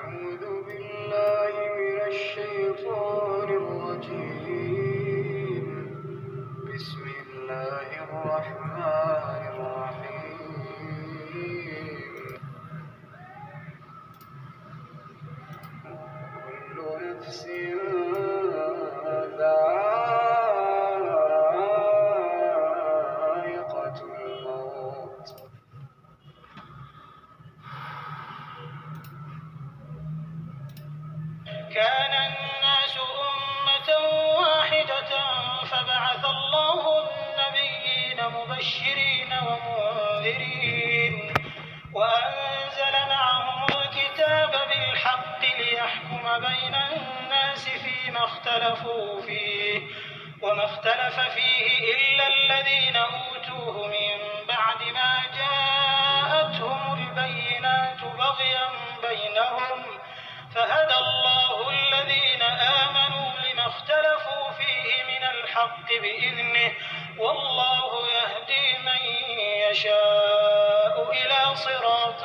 أعوذ بالله من الشيطان الرجيم. بسم الله الرحمن الرحيم. كل نفس ذائقة الموت. كان الناس أمة واحدة فبعث الله النبيين مبشرين ومنذرين وأنزل معهم الكتاب بالحق ليحكم بين الناس فيما اختلفوا فيه وما اختلف فيه إلا الذين أوتوه من بعد ما جاءتهم البينات بغيا بينهم فهدى الله الذين آمنوا لما اختلفوا فيه من الحق بإذنه والله يهدي من يشاء إلى صراط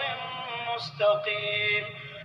مستقيم.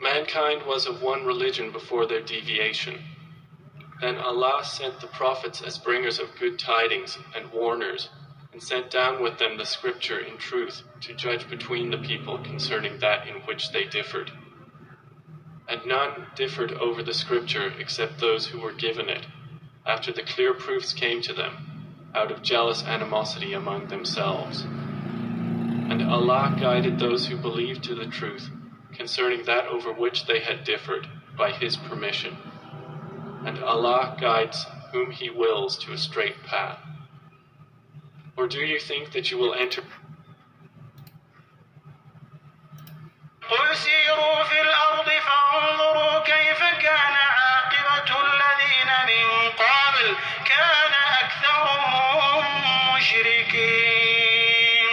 Mankind was of one religion before their deviation. Then Allah sent the prophets as bringers of good tidings and warners, and sent down with them the scripture in truth to judge between the people concerning that in which they differed. And none differed over the scripture except those who were given it, after the clear proofs came to them, out of jealous animosity among themselves. And Allah guided those who believed to the truth concerning that over which they had differed by His permission. And Allah guides whom He wills to a straight path. Or do you think that you will enter? قل سيروا في الأرض فانظروا كيف كان عاقبة الذين من قبل كان أكثرهم مشركين.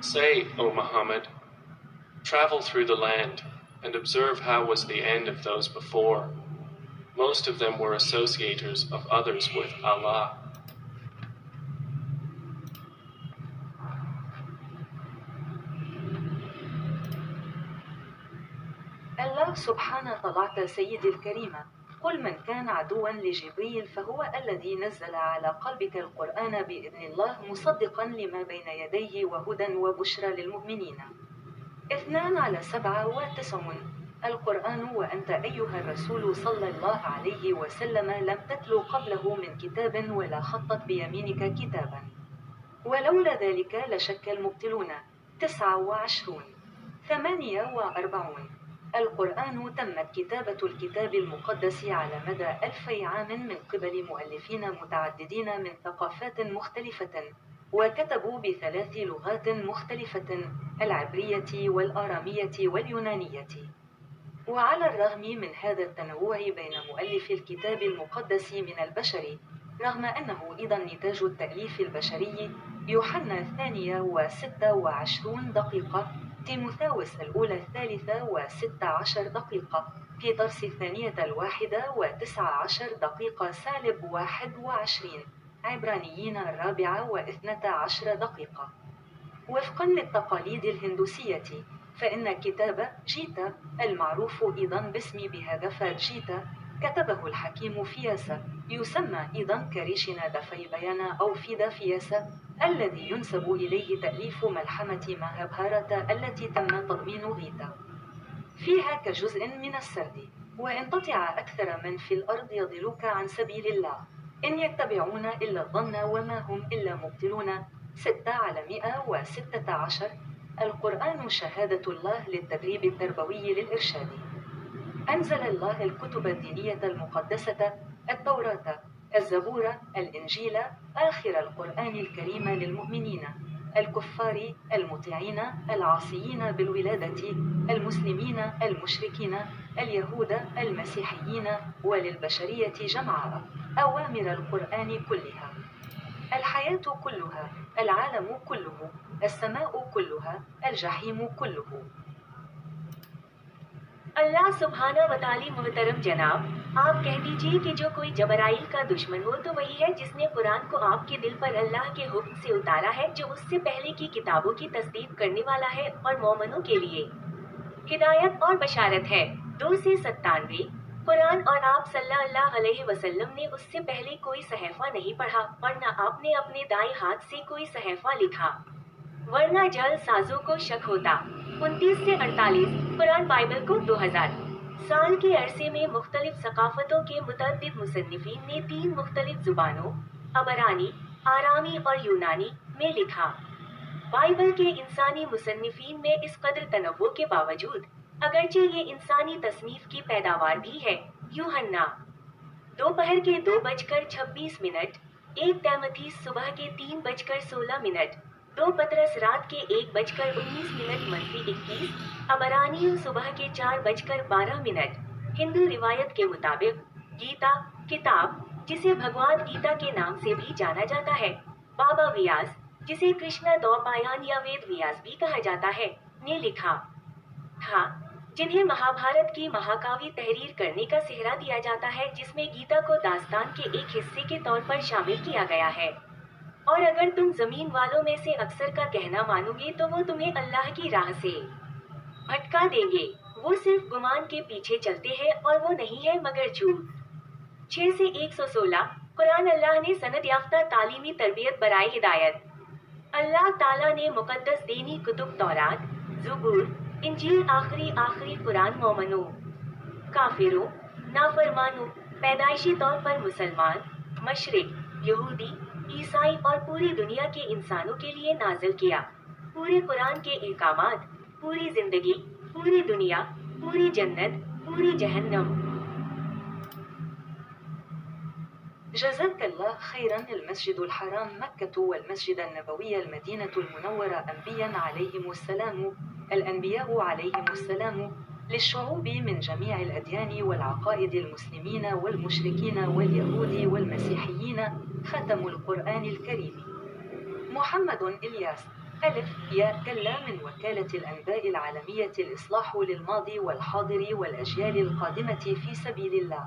Say, O Muhammad, travel through the land and observe how was the end of those before. Most of them were associators of others with Allah. الله سبحانه طلعت سيد الكريمة. قل من كان عدوا لجبريل فهو الذي نزل على قلبك القرآن بإذن الله مصدقا لما بين يديه وهدى وبشرى للمؤمنين. 2:9 القرآن وأنت أيها الرسول صلى الله عليه وسلم لم تتلو قبله من كتاب ولا خطت بيمينك كتابا ولولا ذلك لشك المبطلون. 29. 48 القرآن تمت كتابة الكتاب المقدس على مدى 2000 عام من قبل مؤلفين متعددين من ثقافات مختلفة وكتبوا ب3 لغات مختلفة، العبرية والآرامية واليونانية. وعلى الرغم من هذا التنوع بين مؤلف الكتاب المقدس من البشر، رغم أنه أيضا نتاج التأليف البشري، يوحنا 2:26 دقيقة، تيموثاوس الأولى 3:16 دقيقة، بيطرس الثانية 1:19 دقيقة سالب 21، عبرانيين 4:12 دقيقة. وفقا للتقاليد الهندوسية فإن كتاب جيتا المعروف أيضا باسم بهاغافات جيتا كتبه الحكيم فياسا، يسمى أيضا كريشنا دفيبيانا أو فيدا فياسا، الذي ينسب إليه تأليف ملحمة ماهابهارتا التي تم تضمين غيتا فيها كجزء من السرد. وإن تطع أكثر من في الأرض يضلوك عن سبيل الله إن يتبعون إلا الظن وما هم إلا مبطلون 6/116. القرآن شهادة الله للتدريب التربوي للإرشاد. أنزل الله الكتب الدينية المقدسة، التوراة، الزبور، الإنجيل، آخر القرآن الكريم للمؤمنين الكفار المطيعين العاصيين بالولادة، المسلمين المشركين، اليهود المسيحيين، وللبشرية جمعاء. أوامر القرآن كلها، الحياة كلها، العالم كله، السماء كلها، الجحيم كله. اللہ سبحانہ و تعالی محترم جناب، آپ کہہ دیجئے کہ جو کوئی جبرائیل کا دشمن ہو تو وہی ہے جس نے قرآن کو آپ کے دل پر اللہ کے حکم سے اتارا ہے، جو اس سے پہلے کی کتابوں کی تصدیق کرنے والا ہے اور مومنوں کے لیے ہدایت اور بشارت ہے۔ 297 قرآن اور آپ صلی اللہ علیہ وسلم نے اس سے پہلے کوئی صحیفہ نہیں پڑھا اور نہ آپ نے اپنے دائیں ہاتھ سے کوئی صحیفہ لکھا، ورنہ جعل سازوں کو شک ہوتا۔ 29 سے 48 قرآن بائبل کو 2000 سال کے عرصے میں مختلف ثقافتوں کے متعدد مصنفین نے 3 مختلف زبانوں عبرانی، آرامی اور یونانی میں لکھا۔ بائبل کے انسانی مصنفین میں اس قدر تنوع کے باوجود، اگرچہ یہ انسانی تصنیف کی پیداوار بھی ہے، یوحنا دوپہر کے 2:26، 1 تیموتھی صبح کے 3:16، 2 پطرس رات کے 1:19-21، عبرانی صبح کے 4:12۔ ہندو روایت کے مطابق گیتا کتاب، جسے بھگواد گیتا کے نام سے بھی جانا جاتا ہے، بابا ویاس، جسے کرشنا دوپایان یا وید ویاس بھی کہا جاتا ہے، نے لکھا تھا، جنہیں مہابھارت کی مہاکاوی تحریر کرنے کا سہرا دیا جاتا ہے، جس میں گیتا کو داستان کے ایک حصے کے طور پر شامل کیا گیا ہے۔ اور اگر تم زمین والوں میں سے اکثر کا کہنا مانو گے تو وہ تمہیں اللہ کی راہ سے بھٹکا دیں گے، وہ صرف گمان کے پیچھے چلتے ہیں اور وہ نہیں ہے مگر جھوٹ۔ 6 سے 116 قرآن اللہ نے سند یافتہ تعلیمی تربیت برائے ہدایت۔ اللہ تعالیٰ نے مقدس دینی کتب تورات، زبور، انجیل، آخری قرآن مومنوں، کافروں، نافرمانوں، پیدائشی طور پر مسلمان، مشرق، یہودی، عیسائی اور پوری دنیا کے انسانوں کے لیے نازل کیا۔ پورے قرآن کے احکامات، پوری زندگی، پوری دنیا، پوری جنت، پوری جہنم۔ جزاك الله خيرا. المسجد الحرام مكة والمسجد النبوي المدينة المنورة أنبياء عليهم السلام، الأنبياء عليهم السلام للشعوب من جميع الأديان والعقائد، المسلمين والمشركين واليهود والمسيحيين، ختم القرآن الكريم. محمد إلياس ألف يا كلا من وكالة الأنباء العالمية الإصلاح للماضي والحاضر والأجيال القادمة في سبيل الله.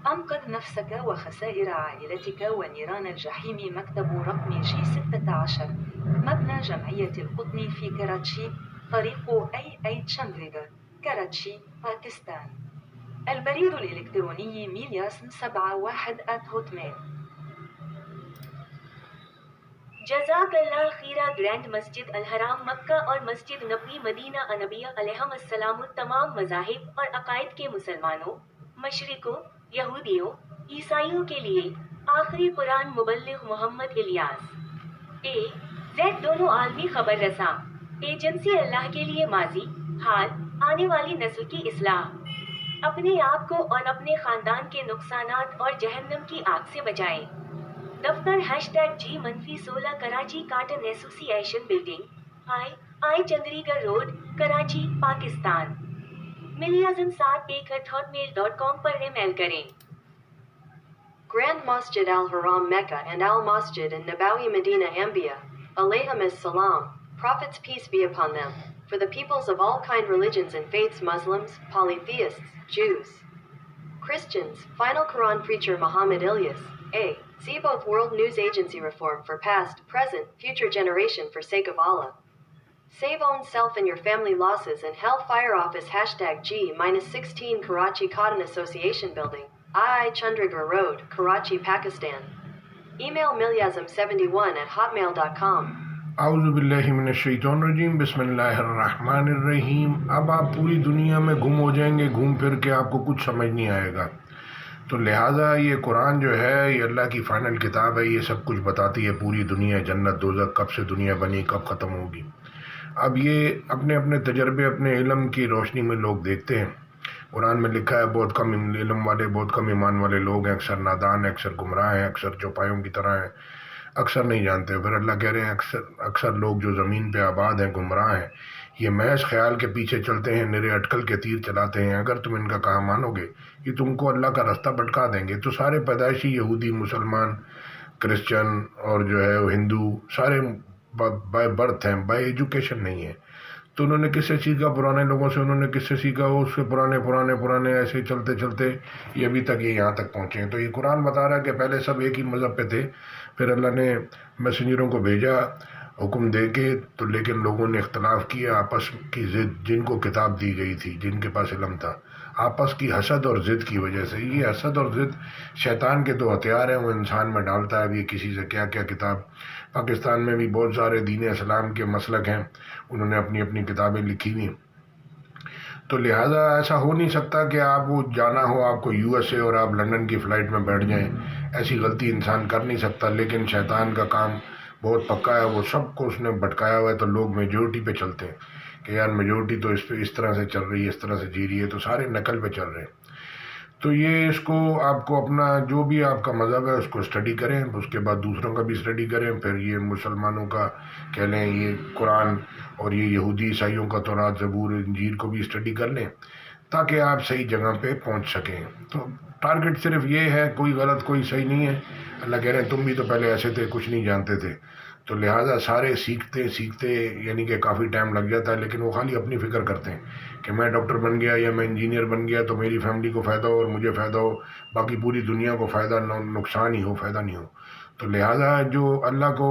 أنقذ نفسك وخسائر عائلتك ونيران الجحيم. مكتب رقم G16، مبنى جمعية القطن في كراتشي، طريق أي چندريگر، كراتشي، باكستان. البريد الإلكتروني milyasm71@hotmail. جزاک اللہ خیرہ. گرینڈ مسجد الحرام مکہ اور مسجد نبوی مدینہ انبیاء علیہم السلام تمام مذاہب اور عقائد کے مسلمانوں، مشرکوں، یہودیوں، عیسائیوں کے لیے آخری قرآن مبلغ محمد الیاس A-Z دونوں عالمی خبر رساں ایجنسی اللہ کے لیے ماضی، حال، آنے والی نسل کی اصلاح، اپنے آپ کو اور اپنے خاندان کے نقصانات اور جہنم کی آگ سے بچائیں۔ دفتر #G-16 کراچی کاٹن ایسوسی ایشن بلڈنگ، آئی چندریگر روڈ، کراچی، پاکستان۔ milyasm71@hotmail.com پر ای میل کریں۔ Grand Masjid al-Haram Mecca and al-Masjid in Nabawi Medina Anbiya, alayhim as-salam, prophets peace be upon them, for the peoples of all kind religions and faiths, Muslims, polytheists, Jews, Christians, final Quran preacher Muhammad Ilyas, A. See both World News Agency reform for past, present, future generation for sake of Allah. Save own self and your family losses and Hellfire Office #G-16 Karachi Cotton Association Building, I Chandigarh Road, Karachi, Pakistan. Email milyasm71@hotmail.com. اعوذ باللہ من الشیطان الرجیم، بسم اللہ الرحمن الرحیم۔ اب آپ پوری دنیا میں گم ہو جائیں گے، گھوم پھر کے آپ کو کچھ سمجھ نہیں آئے گا۔ تو لہٰذا یہ قرآن جو ہے یہ اللہ کی فائنل کتاب ہے، یہ سب کچھ بتاتی ہے، پوری دنیا، جنت دوزخ، کب سے دنیا بنی، کب ختم ہوگی۔ اب یہ اپنے اپنے تجربے، اپنے علم کی روشنی میں لوگ دیکھتے ہیں۔ قرآن میں لکھا ہے بہت کم علم والے، بہت کم ایمان والے لوگ ہیں، اکثر نادان ہیں، اکثر گمراہ ہیں، اکثر چوپایوں کی طرح ہیں، اکثر نہیں جانتے۔ پھر اللہ کہہ رہے ہیں اکثر لوگ جو زمین پہ آباد ہیں، گمراہ ہیں، یہ محض خیال کے پیچھے چلتے ہیں، نرے اٹکل کے تیر چلاتے ہیں۔ اگر تم ان کا کہا مانو گے یہ تم کو اللہ کا راستہ بھٹکا دیں گے۔ تو سارے پیدائشی یہودی، مسلمان، کرسچن اور جو ہے وہ ہندو، سارے بائی برتھ ہیں، بائی ایجوکیشن نہیں ہے۔ تو انہوں نے کس سے سیکھا؟ پرانے لوگوں سے انہوں نے کس سے سیکھا؟ وہ اس سے پرانے ایسے چلتے چلتے یہ ابھی تک یہ یہاں تک پہنچے ہیں۔ تو یہ قرآن بتا رہا ہے کہ پہلے سب ایک ہی مذہب پہ تھے، پھر اللہ نے میسنجروں کو بھیجا حکم دے کے، تو لیکن لوگوں نے اختلاف کیا، آپس کی ضد، جن کو کتاب دی گئی تھی، جن کے پاس علم تھا، آپس کی حسد اور ضد کی وجہ سے۔ یہ حسد اور ضد شیطان کے دو ہتھیار ہیں، وہ انسان میں ڈالتا ہے۔ اب یہ کسی سے کیا کیا کتاب، پاکستان میں بھی بہت سارے دین اسلام کے مسلک ہیں، انہوں نے اپنی اپنی کتابیں لکھی ہوئی ہیں۔ تو لہٰذا ایسا ہو نہیں سکتا کہ آپ وہ جانا ہو آپ کو یو ایس اے اور آپ لندن کی فلائٹ میں بیٹھ جائیں، ایسی غلطی انسان کر نہیں سکتا۔ لیکن شیطان کا کام بہت پکا ہے، وہ سب کو اس نے بھٹکایا ہوا ہے۔ تو لوگ میجورٹی پہ چلتے ہیں کہ یار میجورٹی تو اس طرح سے چل رہی ہے، اس طرح سے جی رہی ہے، تو سارے نقل پہ چل رہے ہیں۔ تو یہ اس کو آپ کو اپنا جو بھی آپ کا مذہب ہے اس کو اسٹڈی کریں، اس کے بعد دوسروں کا بھی اسٹڈی کریں، پھر یہ مسلمانوں کا کہہ لیں یہ قرآن، اور یہ یہودی عیسائیوں کا تورات، زبور، انجیل کو بھی اسٹڈی کر لیں تاکہ آپ صحیح جگہ پہ پہنچ سکیں۔ تو ٹارگٹ صرف یہ ہے، کوئی غلط کوئی صحیح نہیں ہے۔ اللہ کہہ رہے ہیں تم بھی تو پہلے ایسے تھے، کچھ نہیں جانتے تھے۔ تو لہٰذا سارے سیکھتے یعنی کہ کافی ٹائم لگ جاتا ہے، لیکن وہ خالی اپنی فکر کرتے ہیں کہ میں ڈاکٹر بن گیا یا میں انجینئر بن گیا تو میری فیملی کو فائدہ ہو اور مجھے فائدہ ہو، باقی پوری دنیا کو فائدہ نقصان ہی ہو، فائدہ نہیں ہو۔ تو لہٰذا جو اللہ کو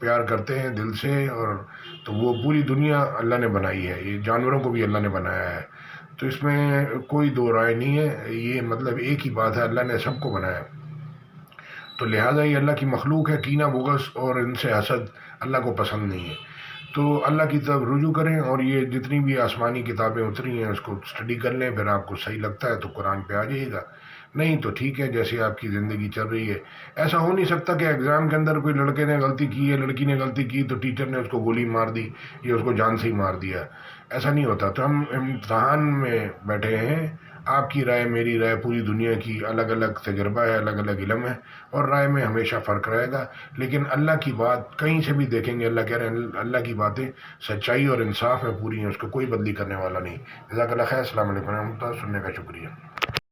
پیار کرتے ہیں دل سے، اور تو وہ پوری دنیا اللہ نے بنائی ہے، یہ جانوروں کو بھی اللہ نے بنایا ہے، تو اس میں کوئی دو رائے نہیں ہے۔ یہ مطلب ایک ہی بات ہے، اللہ نے سب کو بنایا ہے۔ تو لہٰذا یہ اللہ کی مخلوق ہے، کینہ بغض اور ان سے حسد اللہ کو پسند نہیں ہے۔ تو اللہ کی طرف رجوع کریں، اور یہ جتنی بھی آسمانی کتابیں اتری ہیں اس کو اسٹڈی کر لیں، پھر آپ کو صحیح لگتا ہے تو قرآن پہ آ جائے گا، نہیں تو ٹھیک ہے جیسے آپ کی زندگی چل رہی ہے۔ ایسا ہو نہیں سکتا کہ ایگزام کے اندر کوئی لڑکے نے غلطی کی ہے، لڑکی نے غلطی کی تو ٹیچر نے اس کو گولی مار دی یا اس کو جان سے ہی مار دیا، ایسا نہیں ہوتا۔ تو ہم امتحان میں بیٹھے ہیں، آپ کی رائے، میری رائے، پوری دنیا کی الگ الگ تجربہ ہے، الگ الگ علم ہے، اور رائے میں ہمیشہ فرق رہے گا۔ لیکن اللہ کی بات کہیں سے بھی دیکھیں گے، اللہ کہہ رہے ہیں اللہ کی باتیں سچائی اور انصاف میں پوری ہیں، اس کو کوئی بدلی کرنے والا نہیں۔ جزاک اللہ خیر، السلام علیکم ورحمۃ اللہ، سننے کا شکریہ۔